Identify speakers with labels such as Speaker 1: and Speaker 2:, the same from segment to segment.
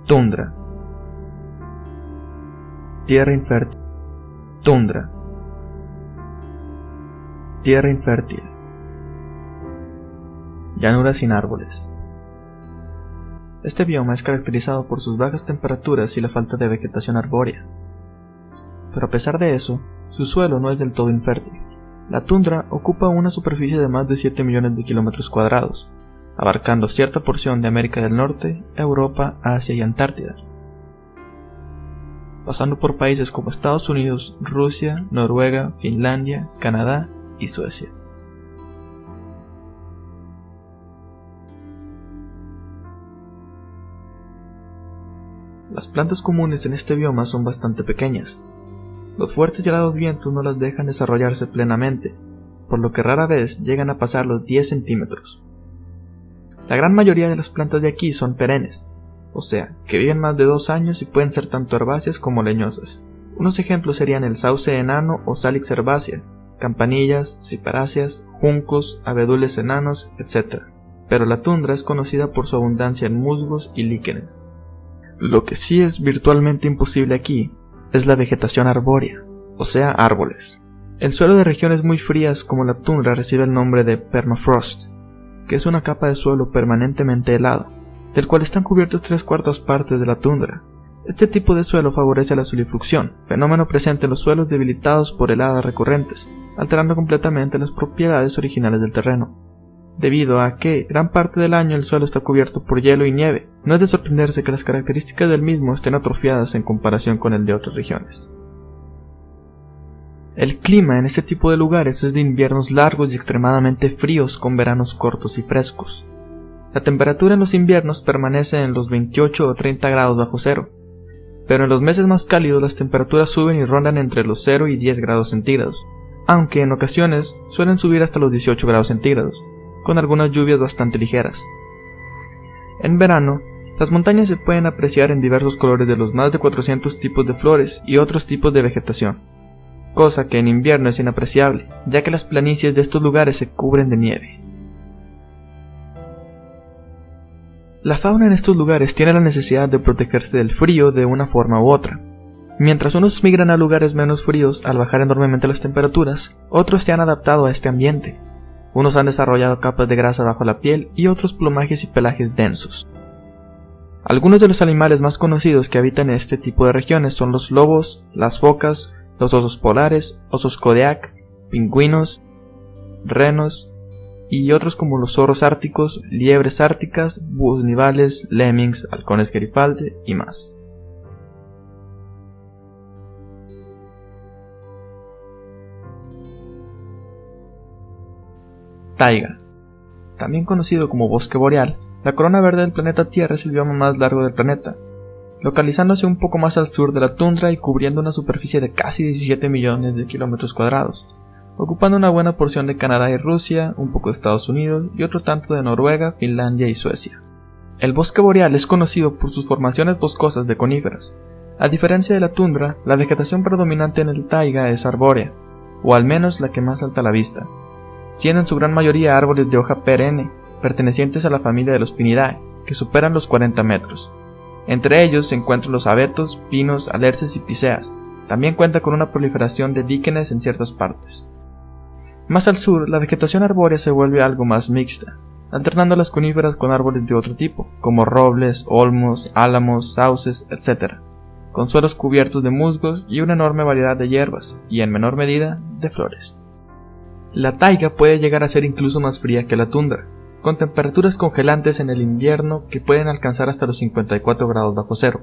Speaker 1: Tundra. Tierra infértil. Tundra. Tierra infértil. Llanura sin árboles. Este bioma es caracterizado por sus bajas temperaturas y la falta de vegetación arbórea. Pero a pesar de eso, su suelo no es del todo infértil. La tundra ocupa una superficie de más de 7 millones de kilómetros cuadrados, abarcando cierta porción de América del Norte, Europa, Asia y Antártida, pasando por países como Estados Unidos, Rusia, Noruega, Finlandia, Canadá y Suecia. Las plantas comunes en este bioma son bastante pequeñas. Los fuertes y helados vientos no las dejan desarrollarse plenamente, por lo que rara vez llegan a pasar los 10 centímetros. La gran mayoría de las plantas de aquí son perennes, o sea, que viven más de 2 años y pueden ser tanto herbáceas como leñosas. Unos ejemplos serían el sauce enano o Salix herbácea, campanillas, ciperáceas, juncos, abedules enanos, etc. Pero la tundra es conocida por su abundancia en musgos y líquenes. Lo que sí es virtualmente imposible aquí es la vegetación arbórea, o sea, árboles. El suelo de regiones muy frías como la tundra recibe el nombre de permafrost, que es una capa de suelo permanentemente helado, del cual están cubiertos 3/4 partes de la tundra. Este tipo de suelo favorece la solifluxión, fenómeno presente en los suelos debilitados por heladas recurrentes, alterando completamente las propiedades originales del terreno. Debido a que gran parte del año el suelo está cubierto por hielo y nieve, no es de sorprenderse que las características del mismo estén atrofiadas en comparación con el de otras regiones. El clima en este tipo de lugares es de inviernos largos y extremadamente fríos con veranos cortos y frescos. La temperatura en los inviernos permanece en los 28 o 30 grados bajo cero, pero en los meses más cálidos las temperaturas suben y rondan entre los 0 y 10 grados centígrados, aunque en ocasiones suelen subir hasta los 18 grados centígrados, con algunas lluvias bastante ligeras. En verano, las montañas se pueden apreciar en diversos colores de los más de 400 tipos de flores y otros tipos de vegetación, cosa que en invierno es inapreciable, ya que las planicies de estos lugares se cubren de nieve. La fauna en estos lugares tiene la necesidad de protegerse del frío de una forma u otra. Mientras unos migran a lugares menos fríos al bajar enormemente las temperaturas, otros se han adaptado a este ambiente. Unos han desarrollado capas de grasa bajo la piel y otros plumajes y pelajes densos. Algunos de los animales más conocidos que habitan en este tipo de regiones son los lobos, las focas, los osos polares, osos Kodiak, pingüinos, renos y otros como los zorros árticos, liebres árticas, búhos nivales, lemmings, halcones Geribaldi y más. Taiga. También conocido como bosque boreal, la corona verde del planeta Tierra es el bioma más largo del planeta, localizándose un poco más al sur de la tundra y cubriendo una superficie de casi 17 millones de kilómetros cuadrados, ocupando una buena porción de Canadá y Rusia, un poco de Estados Unidos y otro tanto de Noruega, Finlandia y Suecia. El bosque boreal es conocido por sus formaciones boscosas de coníferas. A diferencia de la tundra, la vegetación predominante en el taiga es arbórea, o al menos la que más salta a la vista, siendo en su gran mayoría árboles de hoja perenne, pertenecientes a la familia de los Pinidae, que superan los 40 metros. Entre ellos se encuentran los abetos, pinos, alerces y piceas. También cuenta con una proliferación de líquenes en ciertas partes. Más al sur, la vegetación arbórea se vuelve algo más mixta, alternando las coníferas con árboles de otro tipo, como robles, olmos, álamos, sauces, etc., con suelos cubiertos de musgos y una enorme variedad de hierbas, y en menor medida, de flores. La taiga puede llegar a ser incluso más fría que la tundra, con temperaturas congelantes en el invierno que pueden alcanzar hasta los 54 grados bajo cero,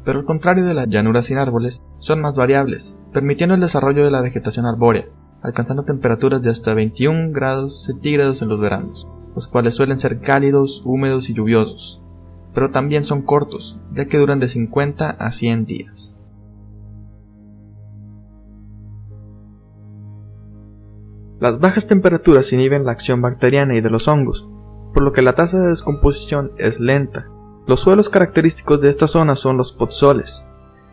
Speaker 1: pero al contrario de las llanuras sin árboles, son más variables, permitiendo el desarrollo de la vegetación arbórea, alcanzando temperaturas de hasta 21 grados centígrados en los veranos, los cuales suelen ser cálidos, húmedos y lluviosos, pero también son cortos, ya que duran de 50 a 100 días. Las bajas temperaturas inhiben la acción bacteriana y de los hongos, por lo que la tasa de descomposición es lenta. Los suelos característicos de esta zona son los podsoles.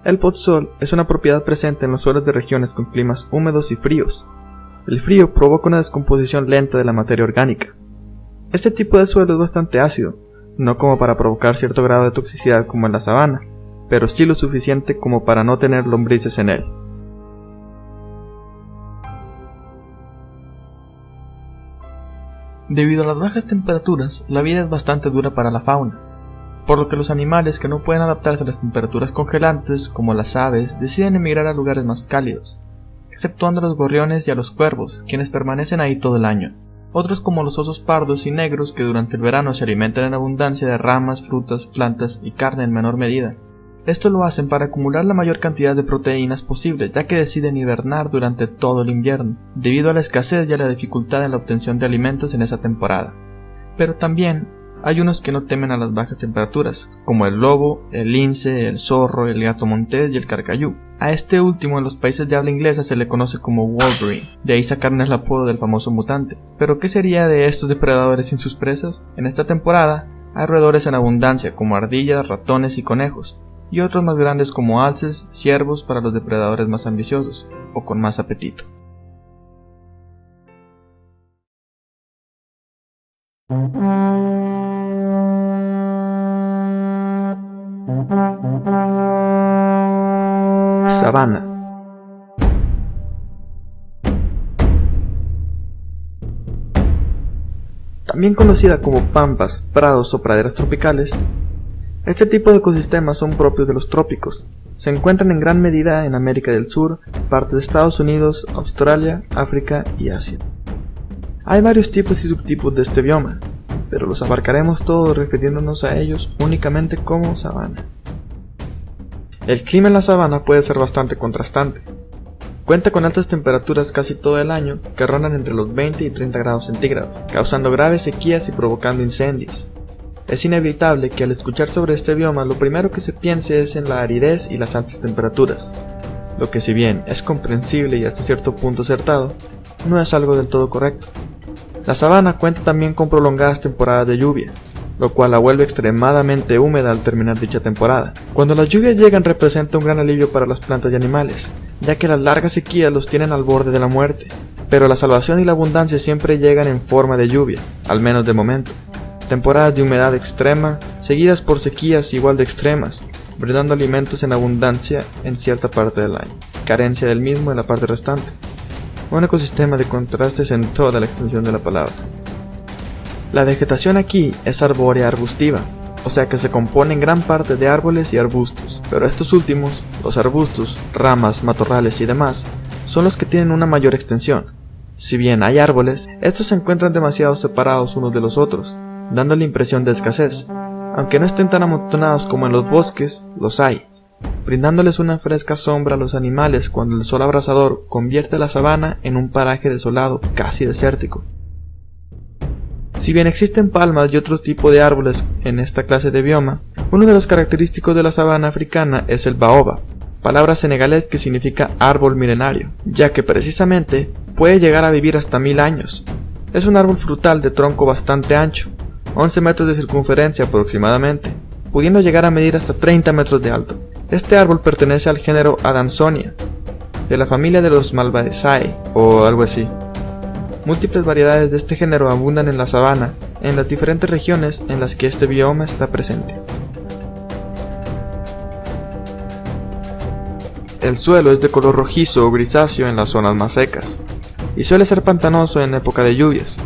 Speaker 1: El podsol es una propiedad presente en los suelos de regiones con climas húmedos y fríos. El frío provoca una descomposición lenta de la materia orgánica. Este tipo de suelo es bastante ácido, no como para provocar cierto grado de toxicidad como en la sabana, pero sí lo suficiente como para no tener lombrices en él. Debido a las bajas temperaturas, la vida es bastante dura para la fauna, por lo que los animales que no pueden adaptarse a las temperaturas congelantes, como las aves, deciden emigrar a lugares más cálidos, exceptuando a los gorriones y a los cuervos, quienes permanecen ahí todo el año. Otros, como los osos pardos y negros, que durante el verano se alimentan en abundancia de ramas, frutas, plantas y carne en menor medida. Esto lo hacen para acumular la mayor cantidad de proteínas posible, ya que deciden hibernar durante todo el invierno, debido a la escasez y a la dificultad en la obtención de alimentos en esa temporada. Pero también hay unos que no temen a las bajas temperaturas, como el lobo, el lince, el zorro, el gato montés y el carcayú. A este último en los países de habla inglesa se le conoce como Wolverine, de ahí sacaron el apodo del famoso mutante. Pero ¿qué sería de estos depredadores sin sus presas? En esta temporada hay roedores en abundancia, como ardillas, ratones y conejos, y otros más grandes como alces, ciervos para los depredadores más ambiciosos, o con más apetito. Sabana. También conocida como pampas, prados o praderas tropicales, este tipo de ecosistemas son propios de los trópicos. Se encuentran en gran medida en América del Sur, parte de Estados Unidos, Australia, África y Asia. Hay varios tipos y subtipos de este bioma, pero los abarcaremos todos refiriéndonos a ellos únicamente como sabana. El clima en la sabana puede ser bastante contrastante. Cuenta con altas temperaturas casi todo el año que rondan entre los 20 y 30 grados centígrados, causando graves sequías y provocando incendios. Es inevitable que al escuchar sobre este bioma lo primero que se piense es en la aridez y las altas temperaturas, lo que si bien es comprensible y hasta cierto punto acertado, no es algo del todo correcto. La sabana cuenta también con prolongadas temporadas de lluvia, lo cual la vuelve extremadamente húmeda al terminar dicha temporada. Cuando las lluvias llegan representa un gran alivio para las plantas y animales, ya que las largas sequías los tienen al borde de la muerte, pero la salvación y la abundancia siempre llegan en forma de lluvia, al menos de momento. Temporadas de humedad extrema, seguidas por sequías igual de extremas, brindando alimentos en abundancia en cierta parte del año, carencia del mismo en la parte restante. Un ecosistema de contrastes en toda la extensión de la palabra. La vegetación aquí es arbórea arbustiva, o sea que se compone en gran parte de árboles y arbustos, pero estos últimos, los arbustos, ramas, matorrales y demás, son los que tienen una mayor extensión. Si bien hay árboles, estos se encuentran demasiado separados unos de los otros, dando la impresión de escasez. Aunque no estén tan amontonados como en los bosques, los hay, brindándoles una fresca sombra a los animales cuando el sol abrasador convierte la sabana en un paraje desolado, casi desértico. Si bien existen palmas y otro tipo de árboles en esta clase de bioma, uno de los característicos de la sabana africana es el baobab, palabra senegalés que significa árbol milenario, ya que precisamente puede llegar a vivir hasta 1000 años. Es un árbol frutal de tronco bastante ancho, 11 metros de circunferencia aproximadamente, pudiendo llegar a medir hasta 30 metros de alto. Este árbol pertenece al género Adansonia, de la familia de los Malvaceae, o algo así. Múltiples variedades de este género abundan en la sabana, en las diferentes regiones en las que este bioma está presente. El suelo es de color rojizo o grisáceo en las zonas más secas, y suele ser pantanoso en época de lluvias.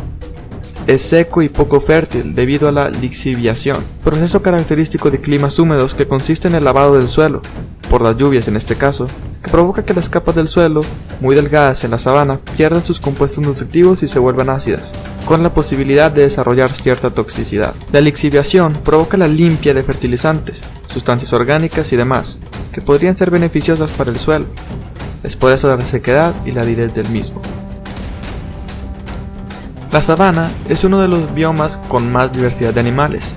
Speaker 1: Es seco y poco fértil debido a la lixiviación, proceso característico de climas húmedos que consiste en el lavado del suelo, por las lluvias en este caso, que provoca que las capas del suelo, muy delgadas en la sabana, pierdan sus compuestos nutritivos y se vuelvan ácidas, con la posibilidad de desarrollar cierta toxicidad. La lixiviación provoca la limpia de fertilizantes, sustancias orgánicas y demás, que podrían ser beneficiosas para el suelo. Es por eso la resequedad y la aridez del mismo. La sabana es uno de los biomas con más diversidad de animales.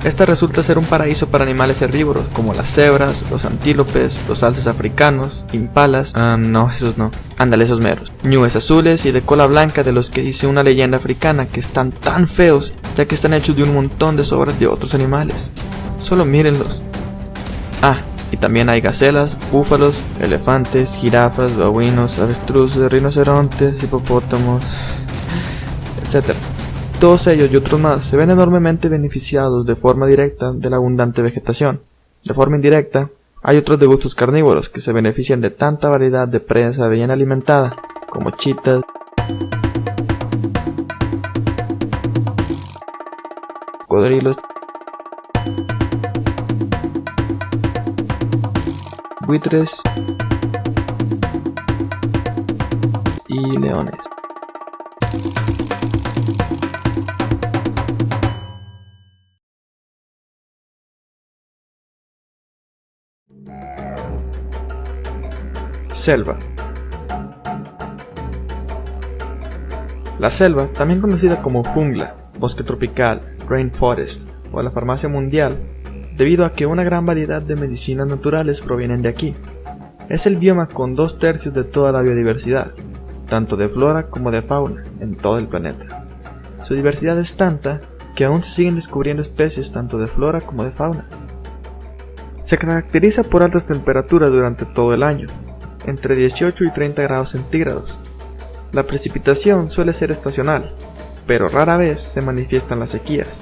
Speaker 1: Esta resulta ser un paraíso para animales herbívoros como las cebras, los antílopes, los alces africanos, impalas, ándale esos meros, ñúes azules y de cola blanca, de los que dice una leyenda africana que están tan feos ya que están hechos de un montón de sobras de otros animales. Solo mírenlos. Y también hay gacelas, búfalos, elefantes, jirafas, babuinos, avestruces, rinocerontes, hipopótamos, etc. todos ellos y otros más se ven enormemente beneficiados de forma directa de la abundante vegetación. De forma indirecta, hay otros de gustos carnívoros que se benefician de tanta variedad de presa bien alimentada, como chitas, cocodrilos, buitres y leones. Selva. La selva, también conocida como jungla, bosque tropical, rainforest o la farmacia mundial, debido a que una gran variedad de medicinas naturales provienen de aquí. Es el bioma con 2/3 de toda la biodiversidad, tanto de flora como de fauna, en todo el planeta. Su diversidad es tanta que aún se siguen descubriendo especies tanto de flora como de fauna. Se caracteriza por altas temperaturas durante todo el año, entre 18 y 30 grados centígrados. La precipitación suele ser estacional, pero rara vez se manifiestan las sequías,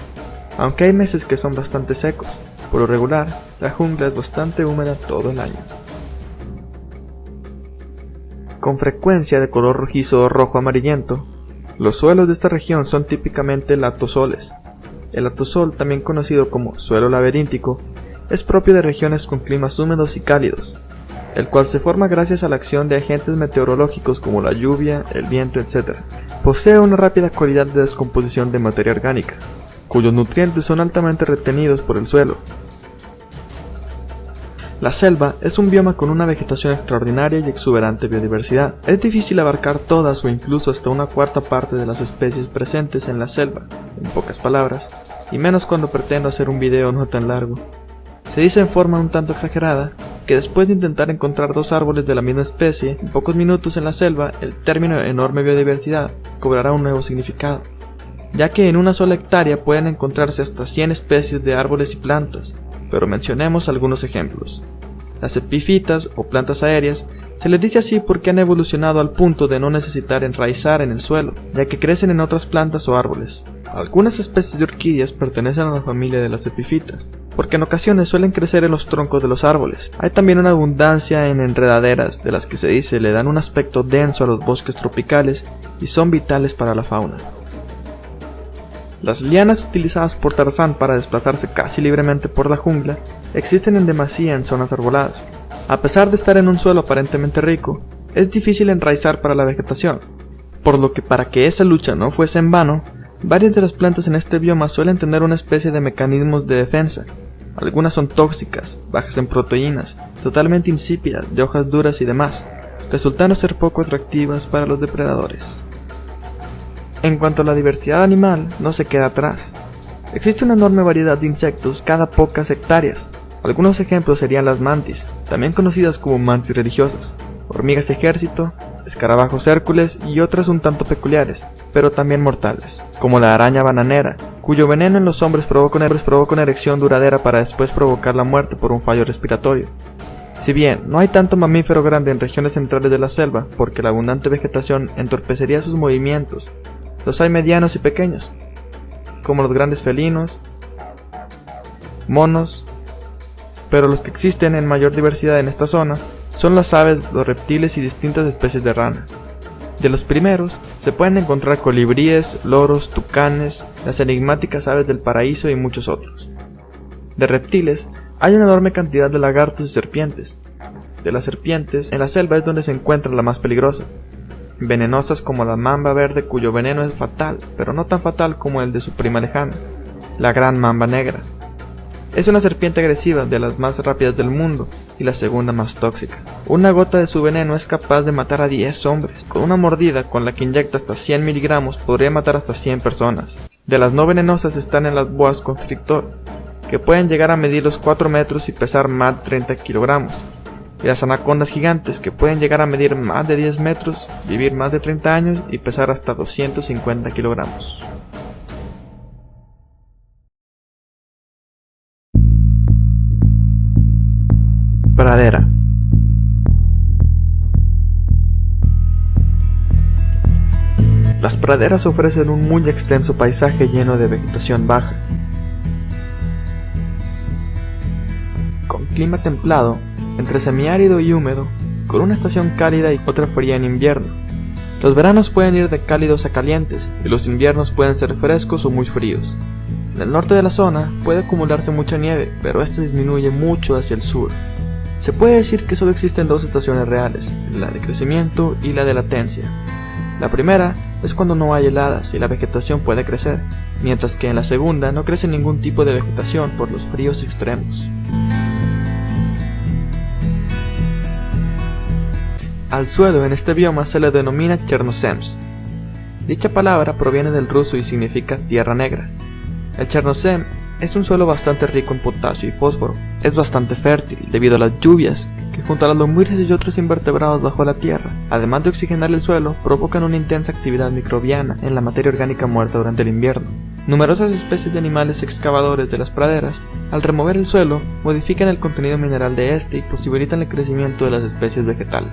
Speaker 1: aunque hay meses que son bastante secos. Por lo regular, la jungla es bastante húmeda todo el año. Con frecuencia de color rojizo o rojo amarillento, los suelos de esta región son típicamente latosoles. El latosol, también conocido como suelo laberíntico, es propio de regiones con climas húmedos y cálidos, el cual se forma gracias a la acción de agentes meteorológicos como la lluvia, el viento, etc. Posee una rápida cualidad de descomposición de materia orgánica, cuyos nutrientes son altamente retenidos por el suelo. La selva es un bioma con una vegetación extraordinaria y exuberante biodiversidad. Es difícil abarcar todas o incluso hasta una cuarta parte de las especies presentes en la selva, en pocas palabras, y menos cuando pretendo hacer un video no tan largo. Se dice en forma un tanto exagerada que después de intentar encontrar 2 árboles de la misma especie en pocos minutos en la selva, el término enorme biodiversidad cobrará un nuevo significado, ya que en una sola hectárea pueden encontrarse hasta 100 especies de árboles y plantas, pero mencionemos algunos ejemplos. Las epífitas o plantas aéreas se les dice así porque han evolucionado al punto de no necesitar enraizar en el suelo, ya que crecen en otras plantas o árboles. Algunas especies de orquídeas pertenecen a la familia de las epífitas, porque en ocasiones suelen crecer en los troncos de los árboles. Hay también una abundancia en enredaderas, de las que se dice le dan un aspecto denso a los bosques tropicales y son vitales para la fauna. Las lianas utilizadas por Tarzán para desplazarse casi libremente por la jungla existen en demasía en zonas arboladas. A pesar de estar en un suelo aparentemente rico, es difícil enraizar para la vegetación, por lo que para que esa lucha no fuese en vano, varias de las plantas en este bioma suelen tener una especie de mecanismos de defensa. Algunas son tóxicas, bajas en proteínas, totalmente insípidas, de hojas duras y demás, resultando ser poco atractivas para los depredadores. En cuanto a la diversidad animal, no se queda atrás. Existe una enorme variedad de insectos cada pocas hectáreas. Algunos ejemplos serían las mantis, también conocidas como mantis religiosas, hormigas ejército, escarabajos hércules y otras un tanto peculiares, pero también mortales, como la araña bananera, cuyo veneno en los hombres provoca una erección duradera para después provocar la muerte por un fallo respiratorio. Si bien no hay tanto mamífero grande en regiones centrales de la selva, porque la abundante vegetación entorpecería sus movimientos, los hay medianos y pequeños, como los grandes felinos, monos, pero los que existen en mayor diversidad en esta zona son las aves, los reptiles y distintas especies de rana. De los primeros se pueden encontrar colibríes, loros, tucanes, las enigmáticas aves del paraíso y muchos otros. De reptiles hay una enorme cantidad de lagartos y serpientes. De las serpientes, en la selva es donde se encuentra la más peligrosa, venenosas como la mamba verde cuyo veneno es fatal, pero no tan fatal como el de su prima lejana, la gran mamba negra. Es una serpiente agresiva, de las más rápidas del mundo y la segunda más tóxica. Una gota de su veneno es capaz de matar a 10 hombres. Con una mordida con la que inyecta hasta 100 miligramos podría matar hasta 100 personas. De las no venenosas están en las boas constrictor, que pueden llegar a medir los 4 metros y pesar más de 30 kilogramos. Y las anacondas gigantes, que pueden llegar a medir más de 10 metros, vivir más de 30 años y pesar hasta 250 kilogramos. Pradera. Las praderas ofrecen un muy extenso paisaje lleno de vegetación baja. Con clima templado, entre semiárido y húmedo, con una estación cálida y otra fría en invierno. Los veranos pueden ir de cálidos a calientes y los inviernos pueden ser frescos o muy fríos. En el norte de la zona puede acumularse mucha nieve, pero esta disminuye mucho hacia el sur. Se puede decir que solo existen dos estaciones reales, la de crecimiento y la de latencia. La primera es cuando no hay heladas y la vegetación puede crecer, mientras que en la segunda no crece ningún tipo de vegetación por los fríos extremos. Al suelo en este bioma se le denomina Chernozems. Dicha palabra proviene del ruso y significa tierra negra. El Chernozem es un suelo bastante rico en potasio y fósforo. Es bastante fértil debido a las lluvias, que junto a las lombrices y otros invertebrados bajo la tierra, además de oxigenar el suelo, provocan una intensa actividad microbiana en la materia orgánica muerta durante el invierno. Numerosas especies de animales excavadores de las praderas, al remover el suelo, modifican el contenido mineral de este y posibilitan el crecimiento de las especies vegetales.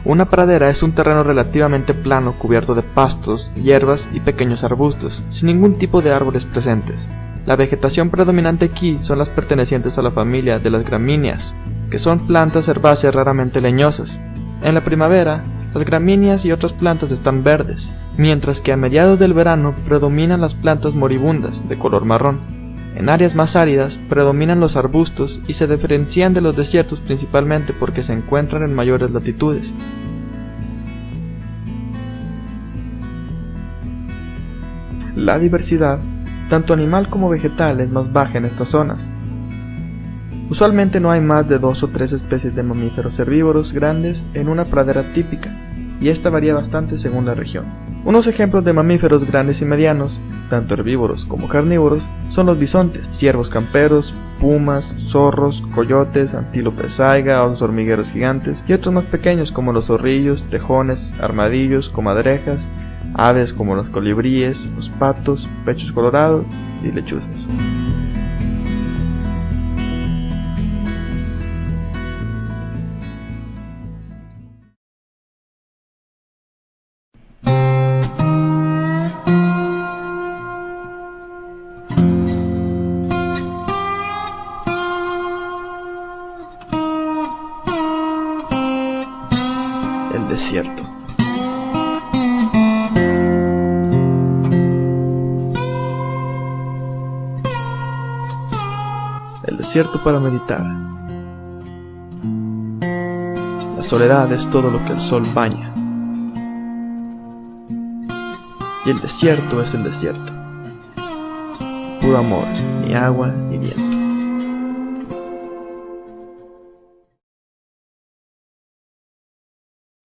Speaker 1: Una pradera es un terreno relativamente plano cubierto de pastos, hierbas y pequeños arbustos, sin ningún tipo de árboles presentes. La vegetación predominante aquí son las pertenecientes a la familia de las gramíneas, que son plantas herbáceas raramente leñosas. En la primavera, las gramíneas y otras plantas están verdes, mientras que a mediados del verano predominan las plantas moribundas, de color marrón. En áreas más áridas predominan los arbustos y se diferencian de los desiertos principalmente porque se encuentran en mayores latitudes. La diversidad, tanto animal como vegetal, es más baja en estas zonas. Usualmente no hay más de 2 o 3 especies de mamíferos herbívoros grandes en una pradera típica, y esta varía bastante según la región. Unos ejemplos de mamíferos grandes y medianos, tanto herbívoros como carnívoros, son los bisontes, ciervos camperos, pumas, zorros, coyotes, antílopes saiga, osos hormigueros gigantes, y otros más pequeños como los zorrillos, tejones, armadillos, comadrejas, aves como los colibríes, los patos, pechos colorados y lechuzas. El desierto. El desierto para meditar. La soledad es todo lo que el sol baña. Y el desierto es el desierto. Puro amor, ni agua ni viento.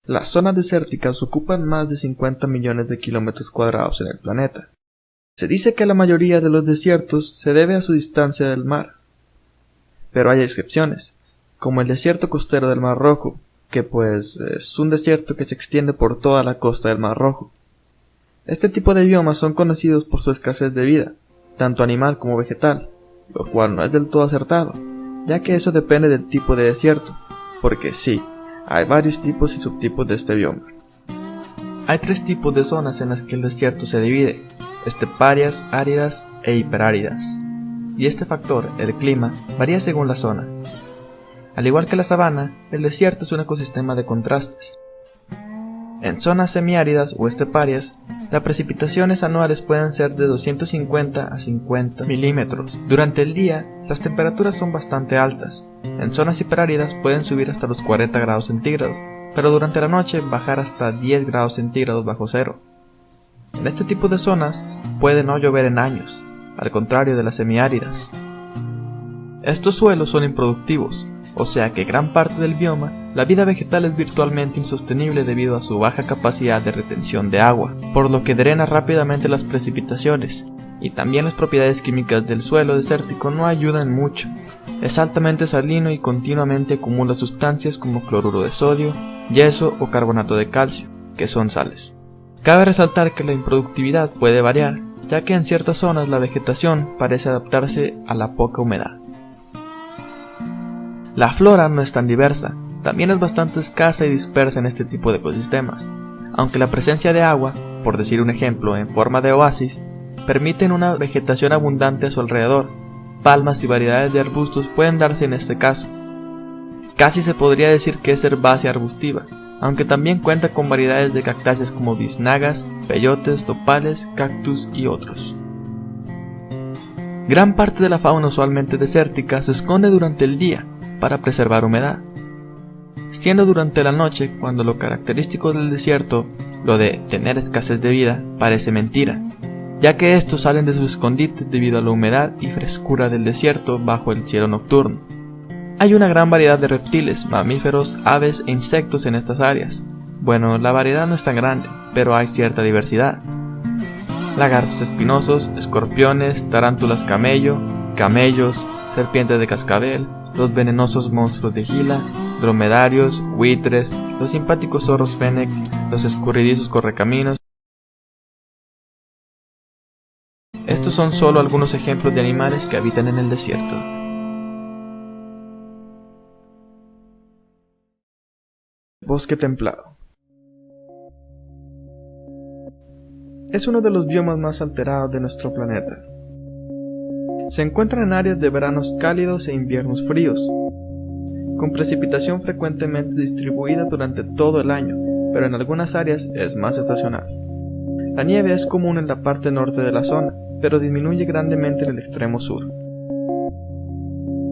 Speaker 1: Las zonas desérticas ocupan más de 50 millones de kilómetros cuadrados en el planeta. Se dice que la mayoría de los desiertos se debe a su distancia del mar. Pero hay excepciones, como el desierto costero del Mar Rojo, que pues es un desierto que se extiende por toda la costa del Mar Rojo. Este tipo de biomas son conocidos por su escasez de vida, tanto animal como vegetal, lo cual no es del todo acertado, ya que eso depende del tipo de desierto, porque sí, hay varios tipos y subtipos de este bioma. Hay 3 tipos de zonas en las que el desierto se divide: esteparias, áridas e hiperáridas. Y este factor, el clima, varía según la zona. Al igual que la sabana, el desierto es un ecosistema de contrastes. En zonas semiáridas o esteparias, las precipitaciones anuales pueden ser de 250 a 50 milímetros. Durante el día, las temperaturas son bastante altas. En zonas hiperáridas pueden subir hasta los 40 grados centígrados, pero durante la noche bajar hasta 10 grados centígrados bajo cero. En este tipo de zonas puede no llover en años, al contrario de las semiáridas. Estos suelos son improductivos, o sea que gran parte del bioma, la vida vegetal es virtualmente insostenible debido a su baja capacidad de retención de agua, por lo que drena rápidamente las precipitaciones, y también las propiedades químicas del suelo desértico no ayudan mucho. Es altamente salino y continuamente acumula sustancias como cloruro de sodio, yeso o carbonato de calcio, que son sales. Cabe resaltar que la improductividad puede variar, ya que en ciertas zonas la vegetación parece adaptarse a la poca humedad. La flora no es tan diversa, también es bastante escasa y dispersa en este tipo de ecosistemas, aunque la presencia de agua, por decir un ejemplo, en forma de oasis, permiten una vegetación abundante a su alrededor. Palmas y variedades de arbustos pueden darse en este caso. Casi se podría decir que es herbácea arbustiva, aunque también cuenta con variedades de cactáceas como biznagas, peyotes, nopales, cactus y otros. Gran parte de la fauna usualmente desértica se esconde durante el día para preservar humedad, siendo durante la noche cuando lo característico del desierto, lo de tener escasez de vida, parece mentira, ya que estos salen de sus escondites debido a la humedad y frescura del desierto bajo el cielo nocturno. Hay una gran variedad de reptiles, mamíferos, aves e insectos en estas áreas. Bueno, la variedad no es tan grande, pero hay cierta diversidad. Lagartos espinosos, escorpiones, tarántulas camello, camellos, serpientes de cascabel, los venenosos monstruos de Gila, dromedarios, buitres, los simpáticos zorros fennec, los escurridizos correcaminos. Estos son solo algunos ejemplos de animales que habitan en el desierto. Bosque templado. Es uno de los biomas más alterados de nuestro planeta. Se encuentra en áreas de veranos cálidos e inviernos fríos, con precipitación frecuentemente distribuida durante todo el año, pero en algunas áreas es más estacional. La nieve es común en la parte norte de la zona, pero disminuye grandemente en el extremo sur.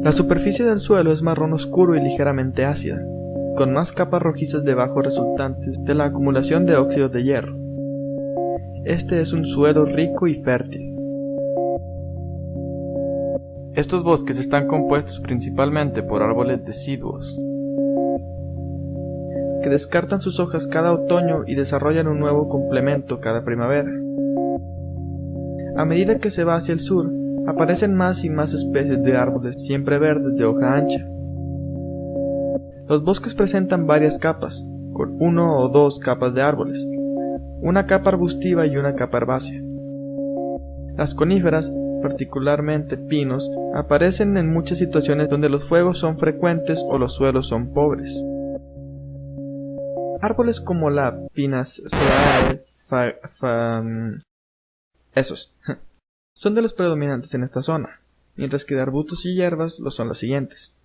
Speaker 1: La superficie del suelo es marrón oscuro y ligeramente ácida, con más capas rojizas debajo resultantes de la acumulación de óxidos de hierro. Este es un suelo rico y fértil. Estos bosques están compuestos principalmente por árboles deciduos, que descartan sus hojas cada otoño y desarrollan un nuevo complemento cada primavera. A medida que se va hacia el sur, aparecen más y más especies de árboles siempre verdes de hoja ancha. Los bosques presentan varias capas, con 1 o 2 capas de árboles, una capa arbustiva y una capa herbácea. Las coníferas, particularmente pinos, aparecen en muchas situaciones donde los fuegos son frecuentes o los suelos son pobres. Árboles como la Pinaceae son de los predominantes en esta zona, mientras que de arbustos y hierbas lo son los siguientes.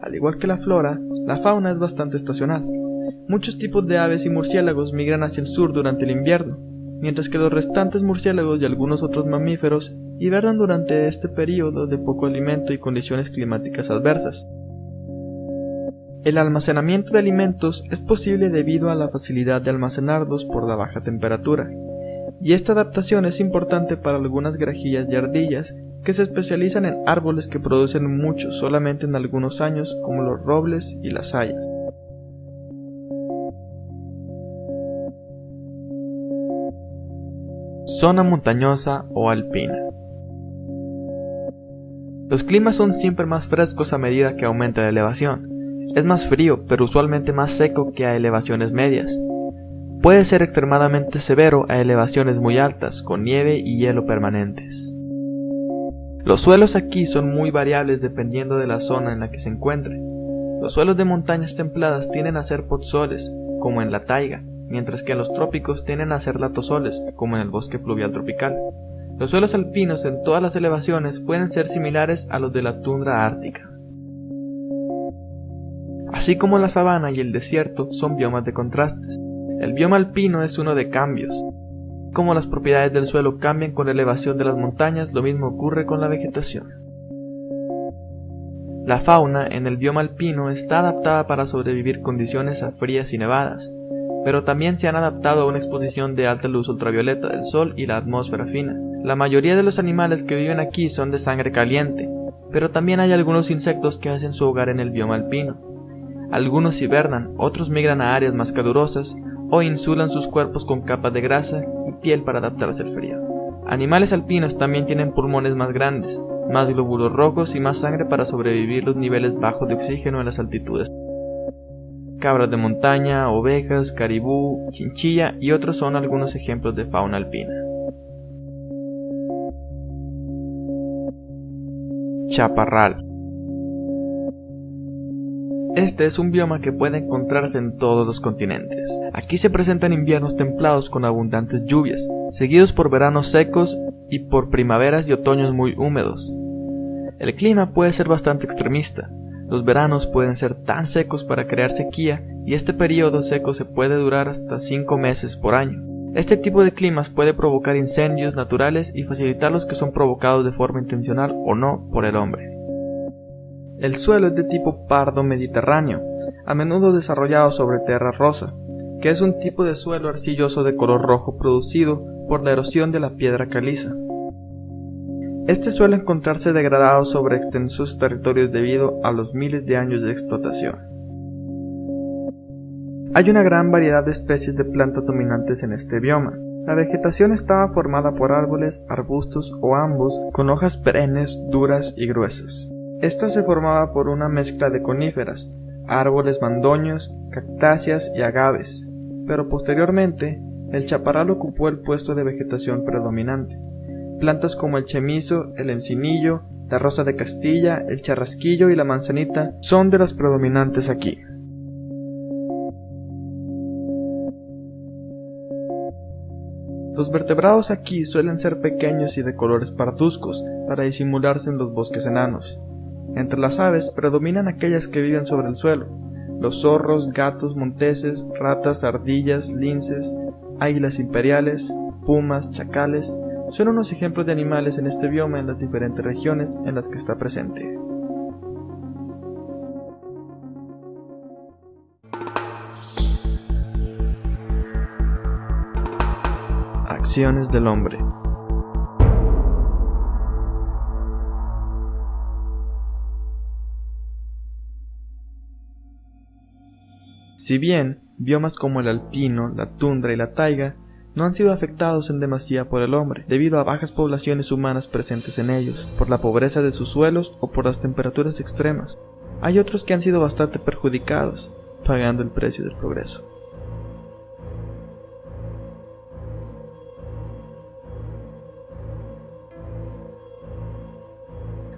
Speaker 1: Al igual que la flora, la fauna es bastante estacional. Muchos tipos de aves y murciélagos migran hacia el sur durante el invierno, mientras que los restantes murciélagos y algunos otros mamíferos hibernan durante este periodo de poco alimento y condiciones climáticas adversas. El almacenamiento de alimentos es posible debido a la facilidad de almacenarlos por la baja temperatura, y esta adaptación es importante para algunas granjillas y ardillas que se especializan en árboles que producen mucho solamente en algunos años, como los robles y las hayas. Zona montañosa o alpina. Los climas son siempre más frescos a medida que aumenta la elevación. Es más frío, pero usualmente más seco que a elevaciones medias. Puede ser extremadamente severo a elevaciones muy altas, con nieve y hielo permanentes. Los suelos aquí son muy variables dependiendo de la zona en la que se encuentre. Los suelos de montañas templadas tienden a ser podzoles, como en la taiga, mientras que en los trópicos tienden a ser latosoles, como en el bosque pluvial tropical. Los suelos alpinos en todas las elevaciones pueden ser similares a los de la tundra ártica. Así como la sabana y el desierto son biomas de contrastes, el bioma alpino es uno de cambios. Como las propiedades del suelo cambian con la elevación de las montañas, lo mismo ocurre con la vegetación. La fauna en el bioma alpino está adaptada para sobrevivir condiciones frías y nevadas, pero también se han adaptado a una exposición de alta luz ultravioleta del sol y la atmósfera fina. La mayoría de los animales que viven aquí son de sangre caliente, pero también hay algunos insectos que hacen su hogar en el bioma alpino. Algunos hibernan, otros migran a áreas más calurosas o insulan sus cuerpos con capas de grasa y piel para adaptarse al frío. Animales alpinos también tienen pulmones más grandes, más glóbulos rojos y más sangre para sobrevivir los niveles bajos de oxígeno en las altitudes. Cabras de montaña, ovejas, caribú, chinchilla y otros son algunos ejemplos de fauna alpina. chaparral. Este es un bioma que puede encontrarse en todos los continentes. Aquí se presentan inviernos templados con abundantes lluvias, seguidos por veranos secos y por primaveras y otoños muy húmedos. El clima puede ser bastante extremista. Los veranos pueden ser tan secos para crear sequía y este periodo seco se puede durar hasta 5 meses por año. Este tipo de climas puede provocar incendios naturales y facilitar los que son provocados de forma intencional o no por el hombre. El suelo es de tipo pardo mediterráneo, a menudo desarrollado sobre tierra rosa, que es un tipo de suelo arcilloso de color rojo producido por la erosión de la piedra caliza. Este suele encontrarse degradado sobre extensos territorios debido a los miles de años de explotación. Hay una gran variedad de especies de plantas dominantes en este bioma. La vegetación estaba formada por árboles, arbustos o ambos, con hojas perennes, duras y gruesas. Esta se formaba por una mezcla de coníferas, árboles mandoños, cactáceas y agaves, pero posteriormente el chaparral ocupó el puesto de vegetación predominante. Plantas como el chemizo, el encinillo, la rosa de Castilla, el charrasquillo y la manzanita son de las predominantes aquí. Los vertebrados aquí suelen ser pequeños y de colores parduzcos para disimularse en los bosques enanos. Entre las aves predominan aquellas que viven sobre el suelo: los zorros, gatos monteses, ratas, ardillas, linces, águilas imperiales, pumas, chacales. Son unos ejemplos de animales en este bioma en las diferentes regiones en las que está presente. Acciones del hombre. Si bien biomas como el alpino, la tundra y la taiga no han sido afectados en demasía por el hombre, debido a bajas poblaciones humanas presentes en ellos, por la pobreza de sus suelos o por las temperaturas extremas, hay otros que han sido bastante perjudicados, pagando el precio del progreso.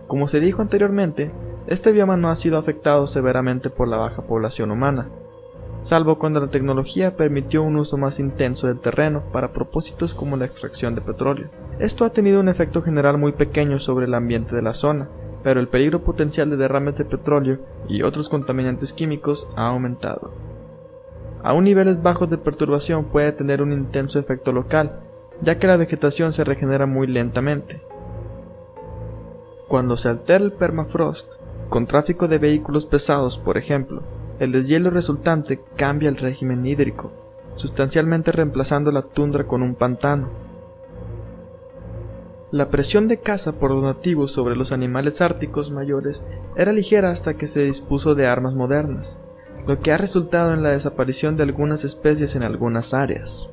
Speaker 1: Como se dijo anteriormente, este bioma no ha sido afectado severamente por la baja población humana, salvo cuando la tecnología permitió un uso más intenso del terreno para propósitos como la extracción de petróleo. Esto ha tenido un efecto general muy pequeño sobre el ambiente de la zona, pero el peligro potencial de derrames de petróleo y otros contaminantes químicos ha aumentado. Aún niveles bajos de perturbación puede tener un intenso efecto local, ya que la vegetación se regenera muy lentamente. Cuando se altera el permafrost, con tráfico de vehículos pesados por ejemplo, el deshielo resultante cambia el régimen hídrico, sustancialmente reemplazando la tundra con un pantano. La presión de caza por los nativos sobre los animales árticos mayores era ligera hasta que se dispuso de armas modernas, lo que ha resultado en la desaparición de algunas especies en algunas áreas.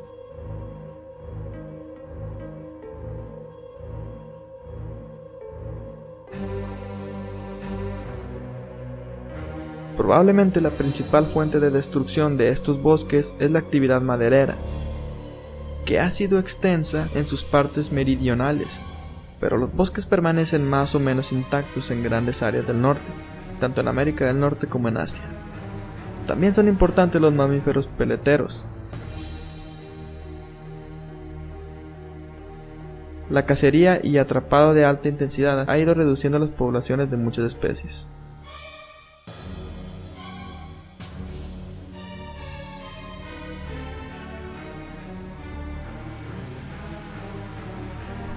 Speaker 1: Probablemente la principal fuente de destrucción de estos bosques es la actividad maderera, que ha sido extensa en sus partes meridionales, pero los bosques permanecen más o menos intactos en grandes áreas del norte, tanto en América del Norte como en Asia. También son importantes los mamíferos peleteros. La cacería y atrapado de alta intensidad ha ido reduciendo las poblaciones de muchas especies.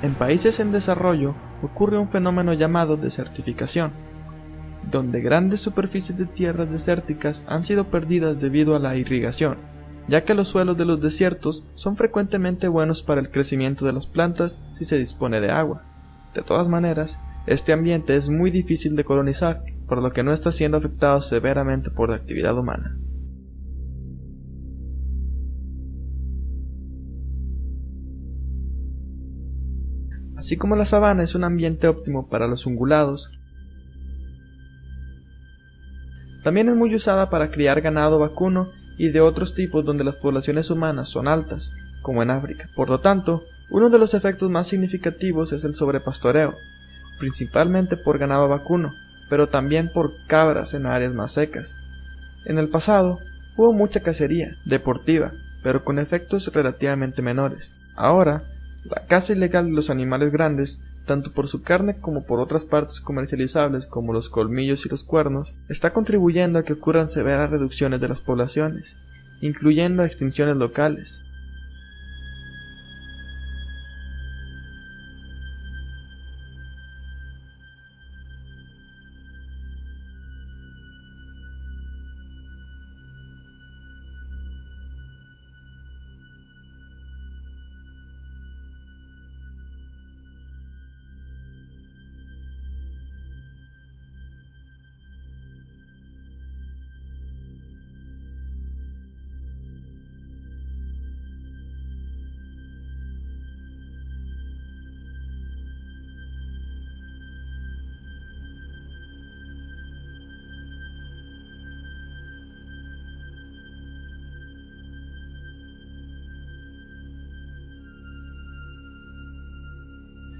Speaker 1: En países en desarrollo ocurre un fenómeno llamado desertificación, donde grandes superficies de tierras desérticas han sido perdidas debido a la irrigación, ya que los suelos de los desiertos son frecuentemente buenos para el crecimiento de las plantas si se dispone de agua. De todas maneras, este ambiente es muy difícil de colonizar, por lo que no está siendo afectado severamente por la actividad humana. Así como la sabana es un ambiente óptimo para los ungulados, también es muy usada para criar ganado vacuno y de otros tipos donde las poblaciones humanas son altas, como en África. Por lo tanto, uno de los efectos más significativos es el sobrepastoreo, principalmente por ganado vacuno, pero también por cabras en áreas más secas. En el pasado hubo mucha cacería deportiva, pero con efectos relativamente menores. Ahora, la caza ilegal de los animales grandes, tanto por su carne como por otras partes comercializables como los colmillos y los cuernos, está contribuyendo a que ocurran severas reducciones de las poblaciones, incluyendo extinciones locales.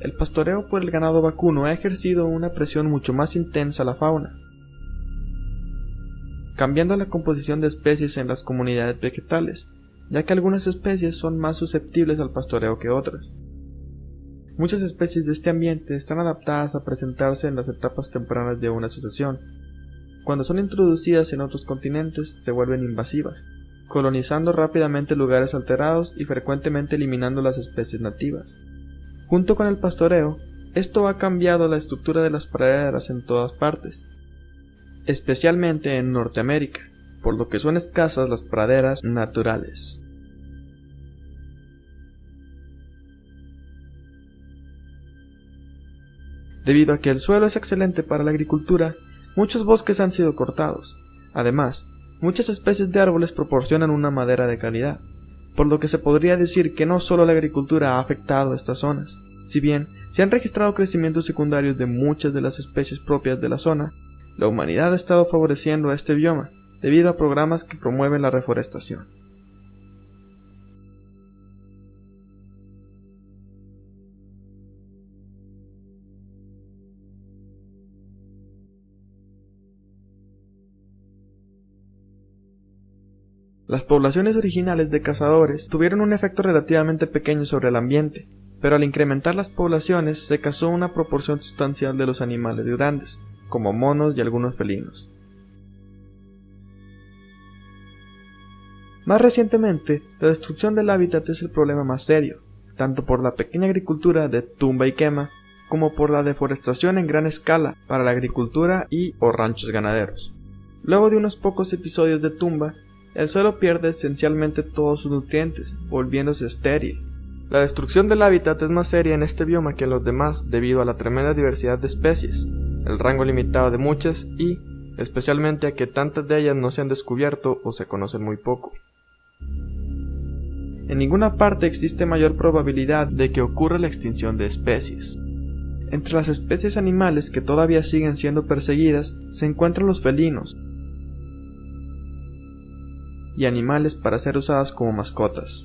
Speaker 1: El pastoreo por el ganado vacuno ha ejercido una presión mucho más intensa a la fauna, cambiando la composición de especies en las comunidades vegetales, ya que algunas especies son más susceptibles al pastoreo que otras. Muchas especies de este ambiente están adaptadas a presentarse en las etapas tempranas de una sucesión. Cuando son introducidas en otros continentes, se vuelven invasivas, colonizando rápidamente lugares alterados y frecuentemente eliminando las especies nativas. Junto con el pastoreo, esto ha cambiado la estructura de las praderas en todas partes, especialmente en Norteamérica, por lo que son escasas las praderas naturales. Debido a que el suelo es excelente para la agricultura, muchos bosques han sido cortados. Además, muchas especies de árboles proporcionan una madera de calidad, por lo que se podría decir que no solo la agricultura ha afectado estas zonas. Si bien se han registrado crecimientos secundarios de muchas de las especies propias de la zona, la humanidad ha estado favoreciendo a este bioma debido a programas que promueven la reforestación. Las poblaciones originales de cazadores tuvieron un efecto relativamente pequeño sobre el ambiente, pero al incrementar las poblaciones se cazó una proporción sustancial de los animales grandes, como monos y algunos felinos. Más recientemente, la destrucción del hábitat es el problema más serio, tanto por la pequeña agricultura de tumba y quema, como por la deforestación en gran escala para la agricultura y o ranchos ganaderos. Luego de unos pocos episodios de tumba, el suelo pierde esencialmente todos sus nutrientes, volviéndose estéril. La destrucción del hábitat es más seria en este bioma que en los demás debido a la tremenda diversidad de especies, el rango limitado de muchas y, especialmente, a que tantas de ellas no se han descubierto o se conocen muy poco. En ninguna parte existe mayor probabilidad de que ocurra la extinción de especies. Entre las especies animales que todavía siguen siendo perseguidas se encuentran los felinos, y animales para ser usados como mascotas.